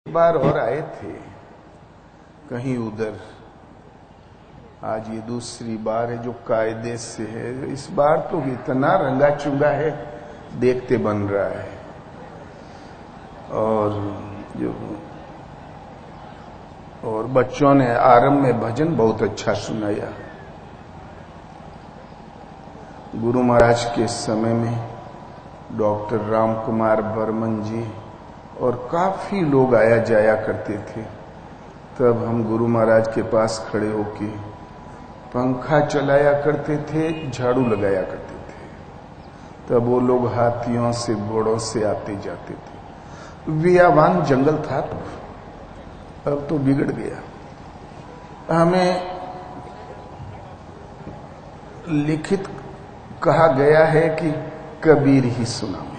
बार और आए थे कहीं उधर, आज ये दूसरी बार है जो कायदे से है। इस बार तो इतना रंगा चुंगा है, देखते बन रहा है। और बच्चों ने आरंभ में भजन बहुत अच्छा सुनाया। गुरु महाराज के समय में डॉक्टर राम कुमार बर्मन जी और काफी लोग आया जाया करते थे। तब हम गुरु महाराज के पास खड़े होके पंखा चलाया करते थे, झाड़ू लगाया करते थे। तब वो लोग हाथियों से घोड़ों से आते जाते थे। वियावान जंगल था, अब तो बिगड़ गया। हमें लिखित कहा गया है कि कबीर ही सुनावे।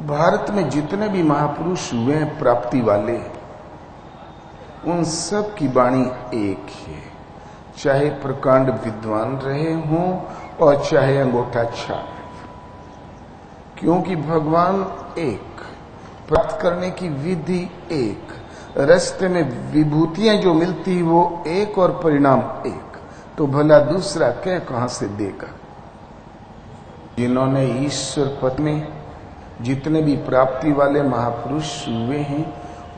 भारत में जितने भी महापुरुष हुए हैं प्राप्ति वाले, उन सब की वाणी एक है, चाहे प्रकांड विद्वान रहे हों और चाहे अंगूठा छाप, क्योंकि भगवान एक, प्राप्त करने की विधि एक, रास्ते में विभूतियां जो मिलती वो एक और परिणाम एक, तो भला दूसरा क्या कहां से देगा। जिन्होंने ईश्वर पद में जितने भी प्राप्ति वाले महापुरुष हुए हैं,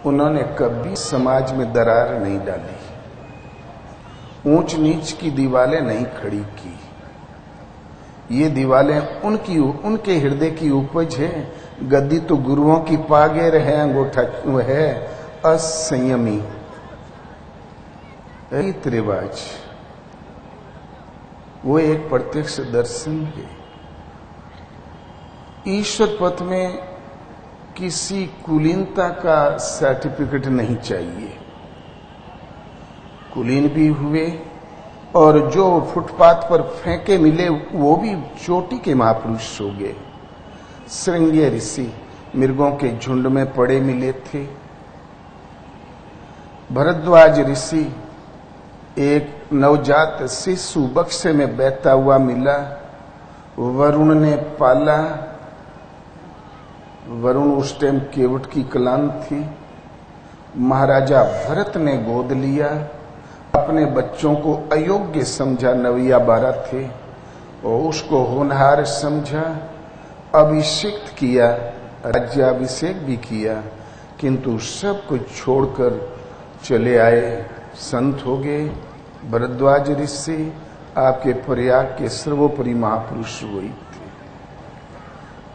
उन्होंने कभी समाज में दरार नहीं डाली, ऊंच नीच की दीवारें नहीं खड़ी की। ये दीवारें उनके हृदय की उपज है। गद्दी तो गुरुओं की पागेर है, अंगूठा है असंयमी रीत रिवाज। वो एक प्रत्यक्ष दर्शन है। ईश्वर पथ में किसी कुलीनता का सर्टिफिकेट नहीं चाहिए। कुलीन भी हुए और जो फुटपाथ पर फेंके मिले वो भी चोटी के महापुरुष हो गए। श्रृंगी ऋषि मृगों के झुंड में पड़े मिले थे। भरद्वाज ऋषि एक नवजात शिशु बक्से में बैठा हुआ मिला। वरुण ने पाला। वरुण उस टाइम केवट की कलान थी। महाराजा भरत ने गोद लिया। अपने बच्चों को अयोग्य समझा, 9 या 12 थे, और उसको होनहार समझा, अभिषेक किया, राज्याभिषेक भी किया, किंतु सब कुछ छोड़कर चले आए, संत हो गए। भरद्वाज ऋषि आपके प्रयाग के सर्वोपरि महापुरुष हुए थे।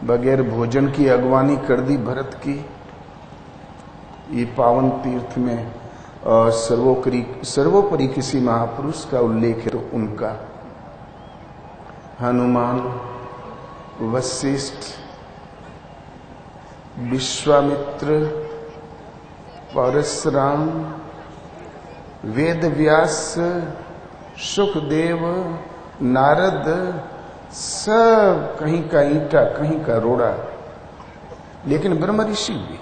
बगैर भोजन की अगवानी कर दी भरत की। ये पावन तीर्थ में और सर्वोपरि किसी महापुरुष का उल्लेख है तो उनका। हनुमान, वशिष्ठ, विश्वामित्र, परशुराम, वेद व्यास, सुखदेव, नारद, सब कहीं का ईंटा कहीं का रोड़ा, लेकिन ब्रह्म ऋषि भी।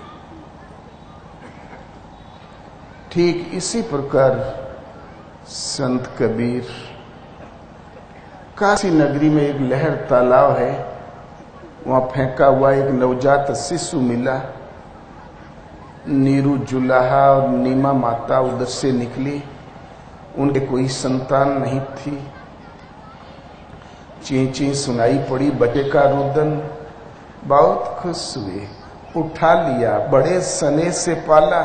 ठीक इसी प्रकार संत कबीर, काशी नगरी में एक लहर तालाब है, वहां फेंका हुआ एक नवजात शिशु मिला। नीरू जुलाहा और नीमा माता उधर से निकली। उनके कोई संतान नहीं थी। ची ची सुनाई पड़ी बच्चे का रुदन। बहुत खुश हुए, उठा लिया, बड़े सने से पाला।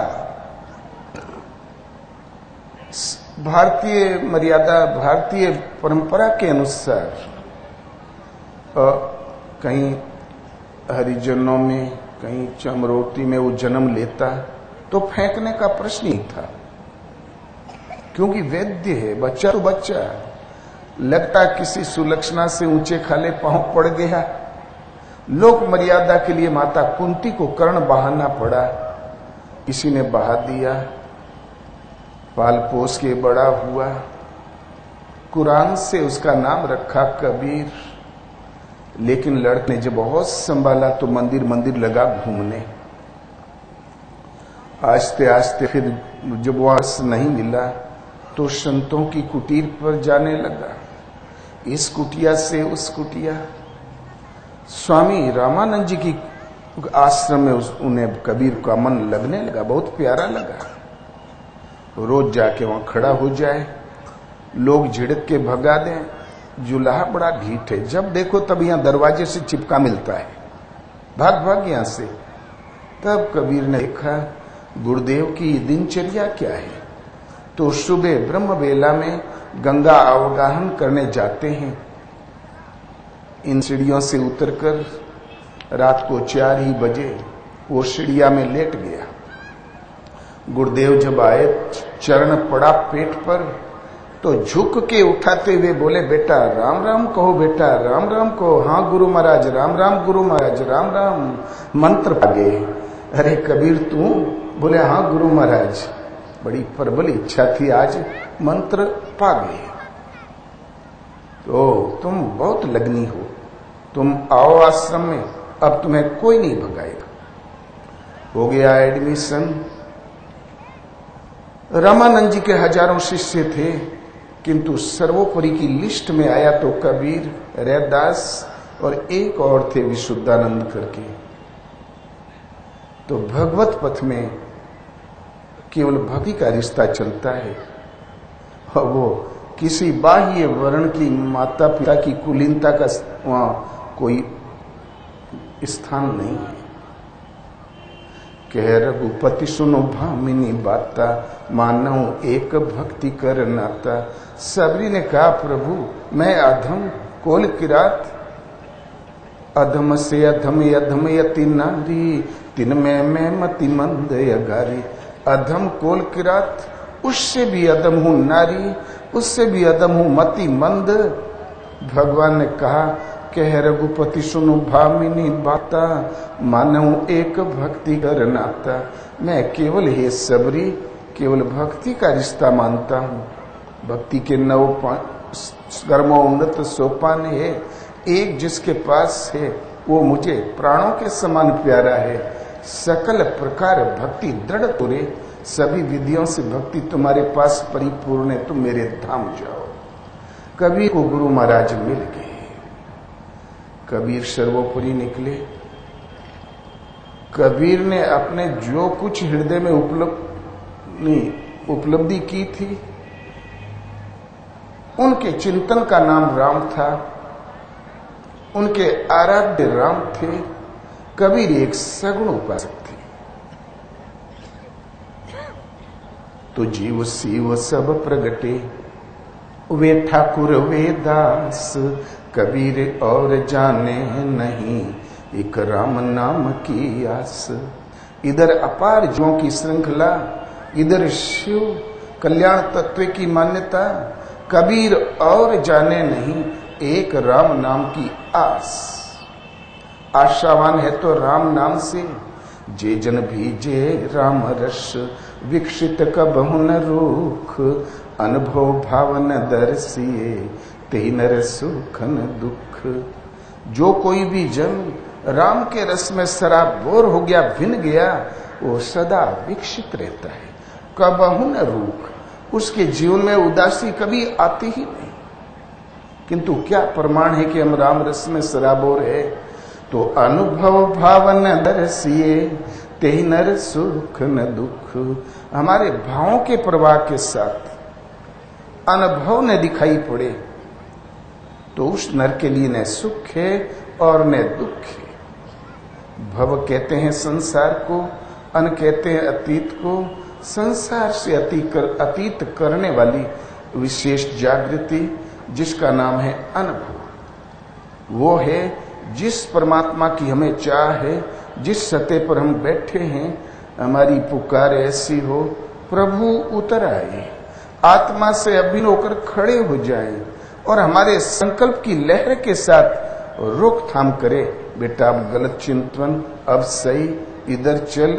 भारतीय मर्यादा, भारतीय परंपरा के अनुसार कहीं हरिजनों में, कहीं चमरोटी में वो जन्म लेता तो फेंकने का प्रश्न ही था, क्योंकि वैद्य है। बच्चा तो बच्चा, लगता किसी सुलक्षणा से ऊंचे खाले पांव पड़ गया। लोक मर्यादा के लिए माता कुंती को कर्ण बहाना पड़ा। किसी ने बहा दिया, पाल पोस के बड़ा हुआ, कुरान से उसका नाम रखा कबीर। लेकिन लड़के ने जब बहुत संभाला तो मंदिर मंदिर लगा घूमने। आस्ते आस्ते फिर जब वास नहीं मिला तो संतों की कुटीर पर जाने लगा, इस कुटिया से उस कुटिया। स्वामी रामानंद जी की आश्रम में उन्हें कबीर का मन लगने लगा, बहुत प्यारा लगा। रोज जाके वहां खड़ा हो जाए, लोग झिड़क के भगा दें, जुलाहा बड़ा ढीठ है, जब देखो तब यहां दरवाजे से चिपका मिलता है, भाग भाग यहां से। तब कबीर ने देखा गुरुदेव की दिनचर्या क्या है, तो सुबह ब्रह्म बेला में गंगा अवगाहन करने जाते हैं। इन सीढ़ियों से उतरकर रात को 4 ही बजे वो सीढ़िया में लेट गया। गुरुदेव जब आए, चरण पड़ा पेट पर, तो झुक के उठाते हुए बोले, बेटा राम राम कहो, बेटा राम राम कहो। हाँ गुरु महाराज, राम राम गुरु महाराज, राम राम। मंत्र पागे। अरे कबीर तू? बोले हाँ गुरु महाराज, बड़ी प्रबल इच्छा थी, आज मंत्र पा गए। तो तुम बहुत लगनी हो, तुम आओ आश्रम में, अब तुम्हें कोई नहीं भगाएगा। हो गया एडमिशन। रामानंद जी के हजारों शिष्य थे, किंतु सर्वोपरि की लिस्ट में आया तो कबीर, रैदास और एक और थे विशुद्धानंद करके। तो भगवत पथ में केवल भक्ति का रिश्ता चलता है, और वो किसी बाह्य वर्ण की, माता पिता की कुलीनता का वहां कोई स्थान नहीं है। कह रघुपति सुनो भामिनी बाता, मानव एक भक्ति कर नाता। सबरी ने कहा प्रभु मैं अधम कोल किरात, अधम से अधम अधम यति नारी, तिन में मैं मति मंद अगारी। अधम कोल किरात, उससे भी अधम हूं नारी, उससे भी अधम हूं मति मंद। भगवान ने कहा कह रघुपति सुनो भामिनी बाता, मानव एक भक्ति कर नाता। मैं केवल हे सबरी केवल भक्ति का रिश्ता मानता हूं। भक्ति के 9 कर्मोन्नत सोपान है, एक जिसके पास है वो मुझे प्राणों के समान प्यारा है। सकल प्रकार भक्ति दृढ़ तोरे, सभी विधियों से भक्ति तुम्हारे पास परिपूर्ण है, तुम मेरे धाम जाओ। कबीर को गुरु महाराज मिल गए। कबीर सर्वोपरि निकले। कबीर ने अपने जो कुछ हृदय में उपलब्धि की थी, उनके चिंतन का नाम राम था, उनके आराध्य राम थे। कबीर एक सगुण उपासक थे। तो जीव शिव सब प्रगटे, वे ठाकुर वे दास। कबीर और जाने नहीं, एक राम नाम की आस। इधर अपार जीवों की श्रृंखला, इधर शिव कल्याण तत्व की मान्यता। कबीर और जाने नहीं, एक राम नाम की आस। आशावान है तो राम नाम से, जे जन भीजे राम रस। विकसित कबहु न रूख, अनुभव भावन दर्शिए। ते नर सुख न दुख। जो कोई भी जन राम के रस में सराबोर हो गया, भिन गया, वो सदा विकसित रहता है, कबहु न रूख। उसके जीवन में उदासी कभी आती ही नहीं। किंतु क्या प्रमाण है कि हम राम रस में सराबोर है? तो अनुभव भावन दर्शिए, ते नर सुख न दुख। हमारे भावों के प्रवाह के साथ अनुभव न दिखाई पड़े तो उस नर के लिए न सुख है और न दुख है। भव कहते हैं संसार को, अन कहते हैं अतीत को। संसार से अतीत करने वाली विशेष जागृति जिसका नाम है अनुभव, वो है जिस परमात्मा की हमें चाह है, जिस सत्य पर हम बैठे हैं। हमारी पुकार ऐसी हो, प्रभु उतर आए, आत्मा से अभिन्न होकर खड़े हो जाएं और हमारे संकल्प की लहर के साथ रोकथाम करे। बेटा अब गलत चिंतन, अब सही, इधर चल